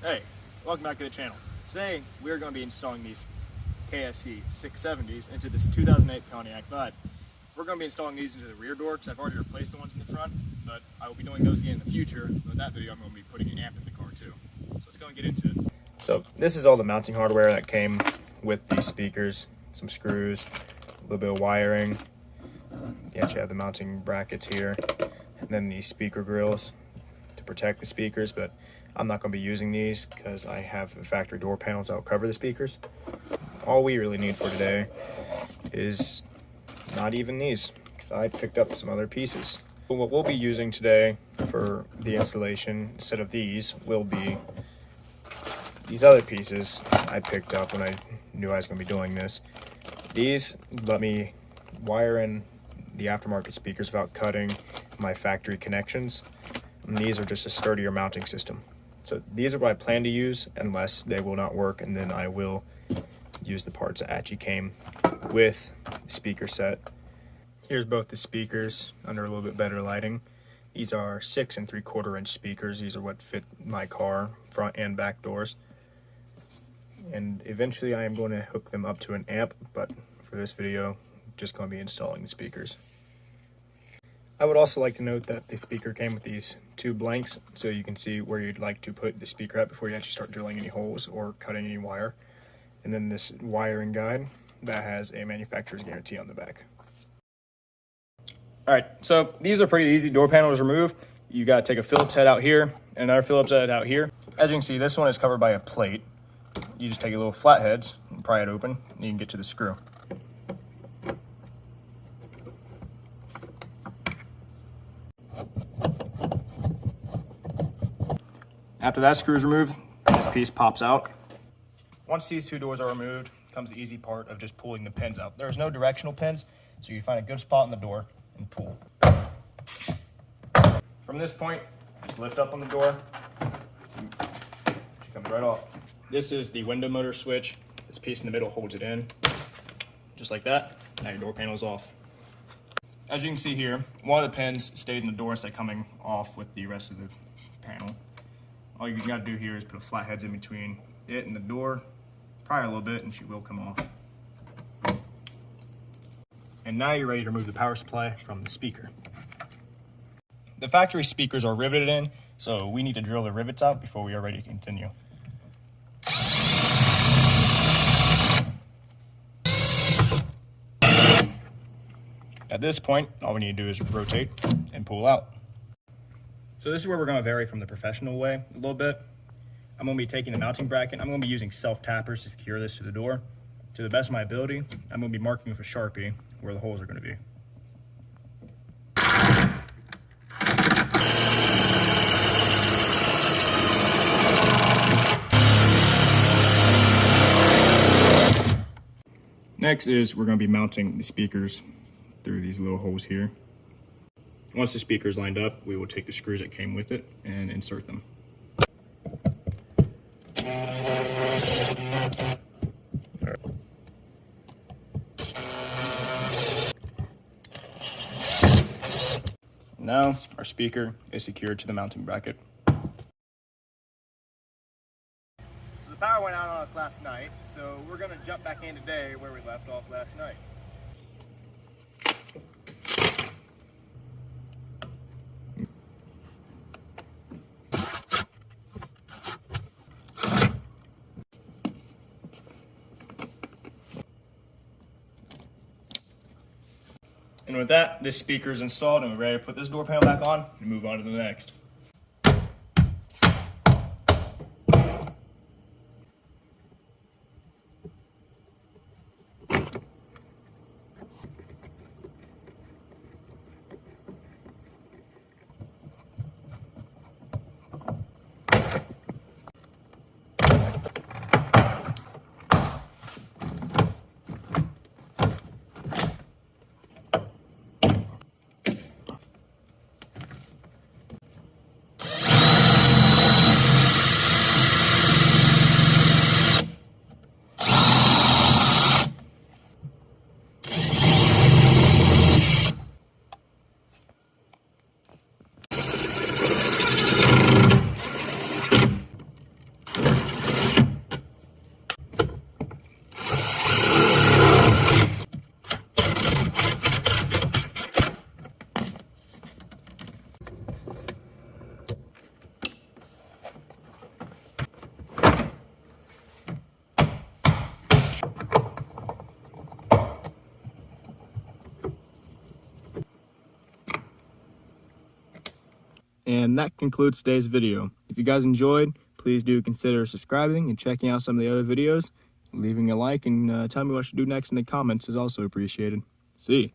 Hey, welcome back to the channel. Today we're going to be installing these Ksc670s into this 2008 Pontiac Vibe. We're going to be installing these into the rear door because I've already replaced the ones in the front, but I will be doing those again in the future. With that video, I'm going to be putting an amp in the car too. So let's go and get into it. So this is all the mounting hardware that came with these speakers. Some screws, a little bit of wiring. You actually have the mounting brackets here, and then these speaker grills to protect the speakers, but I'm not going to be using these because I have factory door panels that will cover the speakers. All we really need for today is not even these, because I picked up some other pieces. But what we'll be using today for the installation instead of these will be these other pieces I picked up when I knew I was going to be doing this. These let me wire in the aftermarket speakers without cutting my factory connections. And these are just a sturdier mounting system. So these are what I plan to use unless they will not work, and then I will use the parts that actually came with the speaker set. Here's both the speakers under a little bit better lighting. These are 6 3/4 inch speakers. These are what fit my car, front and back doors. And eventually I am going to hook them up to an amp, but for this video, just going to be installing the speakers. I would also like to note that the speaker came with these two blanks, so you can see where you'd like to put the speaker at before you actually start drilling any holes or cutting any wire. And then this wiring guide that has a manufacturer's guarantee on the back. All right, so these are pretty easy door panels to remove. You got to take a Phillips head out here and another Phillips head out here. As you can see, this one is covered by a plate. You just take your little flatheads and pry it open, and you can get to the screw. After that screw is removed, this piece pops out. Once these two doors are removed, comes the easy part of just pulling the pins out. There's no directional pins, so you find a good spot in the door and pull. From this point, just lift up on the door. She comes right off. This is the window motor switch. This piece in the middle holds it in. Just like that, now your door panel is off. As you can see here, one of the pins stayed in the door instead of coming off with the rest of the panel. All you got to do here is put a flatheads in between it and the door, pry a little bit, and she will come off. And now you're ready to remove the power supply from the speaker. The factory speakers are riveted in, so we need to drill the rivets out before we are ready to continue. At this point, all we need to do is rotate and pull out. So this is where we're going to vary from the professional way a little bit. I'm going to be taking the mounting bracket. I'm going to be using self-tappers to secure this to the door. To the best of my ability, I'm going to be marking with a Sharpie where the holes are going to be. Next is we're going to be mounting the speakers through these little holes here. Once the speaker is lined up, we will take the screws that came with it and insert them. All right. Now our speaker is secured to the mounting bracket. So the power went out on us last night, so we're going to jump back in today where we left off last night. And with that, this speaker is installed and we're ready to put this door panel back on and move on to the next. And that concludes today's video. If you guys enjoyed, please do consider subscribing and checking out some of the other videos. Leaving a like and tell me what I should do next in the comments is also appreciated. See ya.